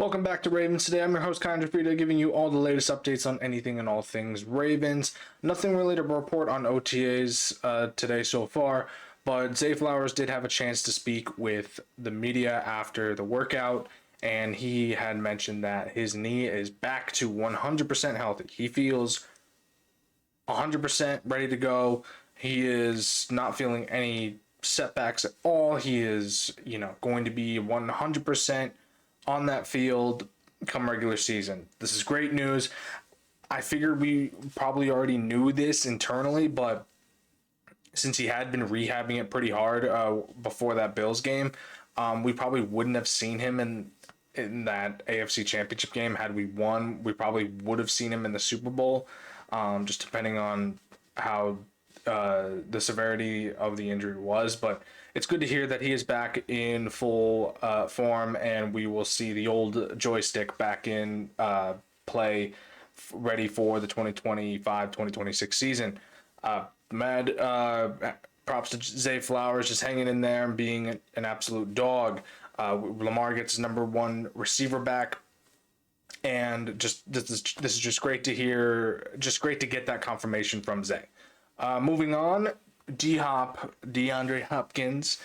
Welcome back to Ravens Today. I'm your host, Connor Gioffreda, giving you all the latest updates on anything and all things Ravens. Nothing really to report on OTAs today so far, but Zay Flowers did have a chance to speak with the media after the workout, and he had mentioned that his knee is back to 100% healthy. He feels 100% ready to go. He is not feeling any setbacks at all. He is, going to be 100% on that field come regular season. This is great news. I figured we probably already knew this internally, but since he had been rehabbing it pretty hard before that Bills game, we probably wouldn't have seen him in that AFC Championship game. Had we won, we probably would have seen him in the Super Bowl, just depending on how the severity of the injury was. But it's good to hear that he is back in full form, and we will see the old joystick back in play, ready for the 2025-2026 season. Props to Zay Flowers, just hanging in there and being an absolute dog. Lamar gets his number one receiver back, and this is just great to hear. Just great to get that confirmation from Zay. Moving on, DeAndre Hopkins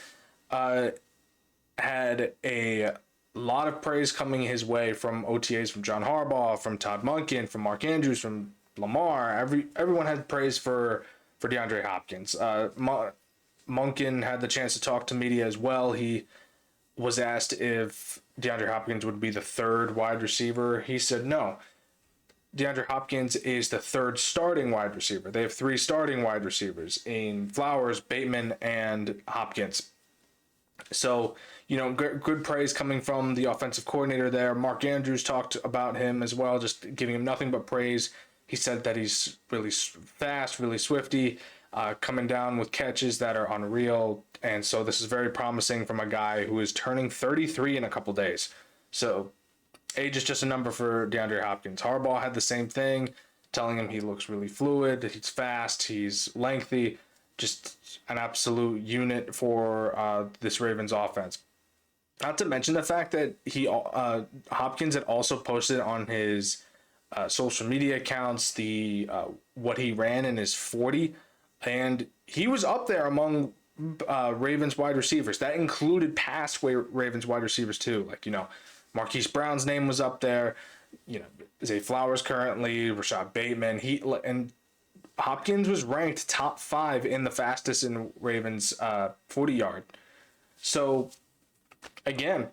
had a lot of praise coming his way from OTAs, from John Harbaugh, from Todd Monken, from Mark Andrews, from Lamar. Everyone had praise for DeAndre Hopkins. Monken had the chance to talk to media as well. He was asked if DeAndre Hopkins would be the third wide receiver. He said no. DeAndre Hopkins is the third starting wide receiver. They have three starting wide receivers in Flowers, Bateman, and Hopkins. So, good praise coming from the offensive coordinator there. Mark Andrews talked about him as well, just giving him nothing but praise. He said that he's really fast, really swifty, coming down with catches that are unreal. And so this is very promising from a guy who is turning 33 in a couple days. So age is just a number for DeAndre Hopkins. Harbaugh had the same thing, telling him he looks really fluid, he's fast, he's lengthy, just an absolute unit for this Ravens offense. Not to mention the fact that Hopkins had also posted on his social media accounts the what he ran in his 40, and he was up there among Ravens wide receivers. That included past Ravens wide receivers too, Marquise Brown's name was up there, Zay Flowers currently, Rashad Bateman. And Hopkins was ranked top 5 in the fastest in Ravens 40-yard. So again,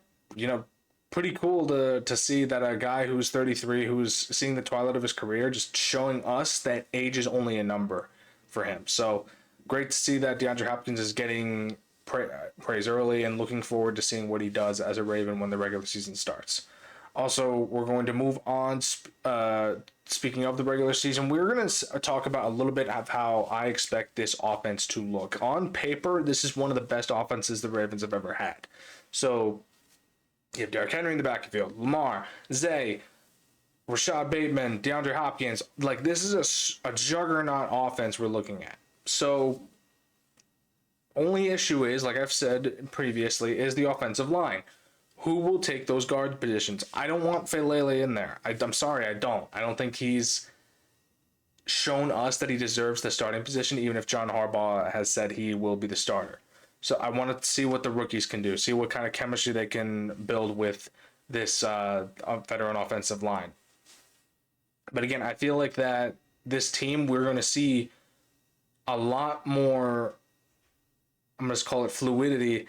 pretty cool to see that a guy who's 33, who's seeing the twilight of his career, just showing us that age is only a number for him. So great to see that DeAndre Hopkins is getting praise early, and looking forward to seeing what he does as a Raven when the regular season starts. Also, we're going to move on. Speaking of the regular season, we're going to talk about a little bit of how I expect this offense to look. On paper, this is one of the best offenses the Ravens have ever had. So you have Derrick Henry in the backfield, Lamar, Zay, Rashad Bateman, DeAndre Hopkins. This is a juggernaut offense we're looking at. So only issue is, like I've said previously, is the offensive line. Who will take those guard positions? I don't want Felele in there. I'm sorry, I don't. I don't think he's shown us that he deserves the starting position, even if John Harbaugh has said he will be the starter. So I want to see what the rookies can do, see what kind of chemistry they can build with this veteran offensive line. But again, I feel like that this team, we're going to see a lot more, I'm going to call it fluidity,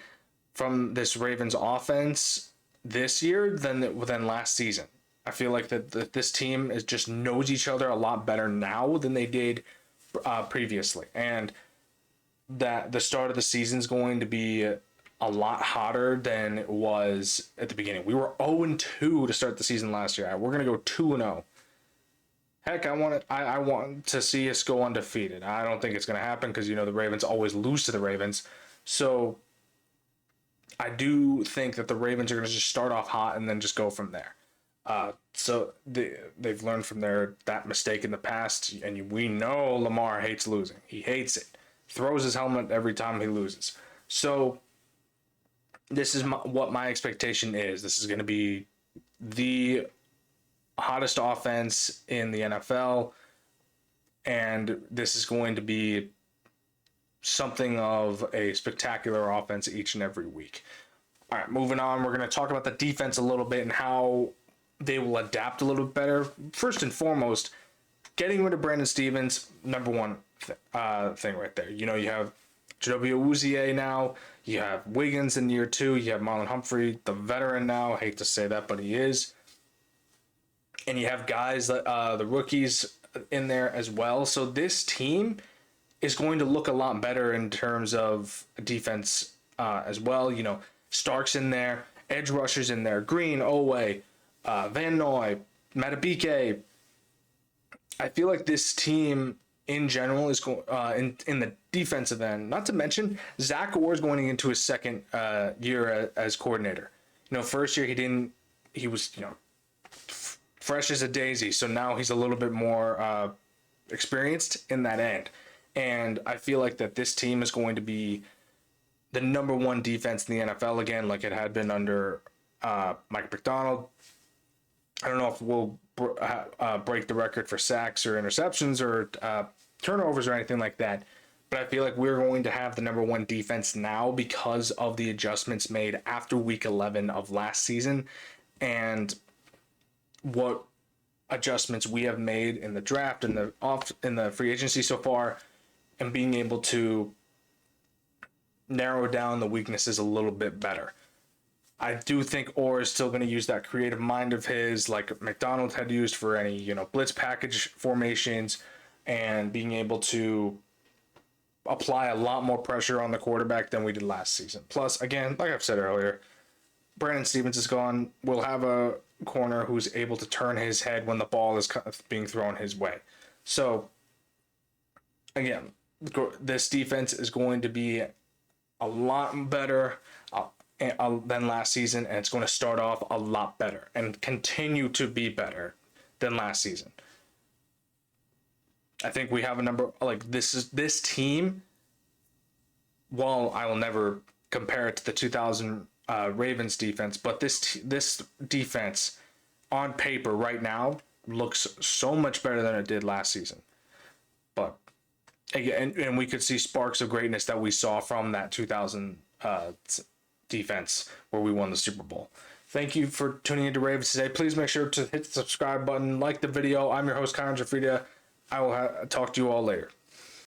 from this Ravens offense this year than last season. I feel like that this team just knows each other a lot better now than they did previously, and that the start of the season is going to be a lot hotter than it was at the beginning. We were 0-2 to start the season last year. We're going to go 2-0. Heck, I want to see us go undefeated. I don't think it's going to happen because, the Ravens always lose to the Ravens. So I do think that the Ravens are going to just start off hot and then just go from there. So they've learned from that mistake in the past, and we know Lamar hates losing. He hates it. Throws his helmet every time he loses. So this is what my expectation is. This is going to be the hottest offense in the NFL, and this is going to be something of a spectacular offense each and every week. All right, moving on, we're going to talk about the defense a little bit and how they will adapt a little bit better. First and foremost, getting rid of Brandon Stevens, number one thing right there. You know, you have Jadobi Awuzie now, you have Wiggins in year 2, you have Marlon Humphrey, the veteran now. I hate to say that, but he is. And you have guys, the rookies in there as well. So this team is going to look a lot better in terms of defense as well. You know, Stark's in there, edge rushers in there, Green, Owe, Van Noy, Matabike. I feel like this team in general is going in the defensive end. Not to mention Zach Orr is going into his second year as coordinator. You know, first year he was fresh as a daisy. So now he's a little bit more experienced in that end. And I feel like that this team is going to be the number one defense in the NFL again, like it had been under Mike McDonald. I don't know if we'll break the record for sacks or interceptions or turnovers or anything like that. But I feel like we're going to have the number one defense now because of the adjustments made after week 11 of last season and what adjustments we have made in the draft and in the free agency so far, and being able to narrow down the weaknesses a little bit better. I do think Orr is still going to use that creative mind of his, like McDonald had used for any, blitz package formations, and being able to apply a lot more pressure on the quarterback than we did last season. Plus, again, like I've said earlier, Brandon Stevens is gone. We'll have a corner who's able to turn his head when the ball is being thrown his way. So, again, this defense is going to be a lot better than last season, and it's going to start off a lot better and continue to be better than last season. I think we have a number like this team. While I will never compare it to the 2000 Ravens defense, but this defense on paper right now looks so much better than it did last season. But again, and we could see sparks of greatness that we saw from that 2000 defense where we won the Super Bowl. Thank you for tuning into Ravens today. Please make sure to hit the subscribe button, like the video. I'm your host, Connor Gioffreda. I will talk to you all later.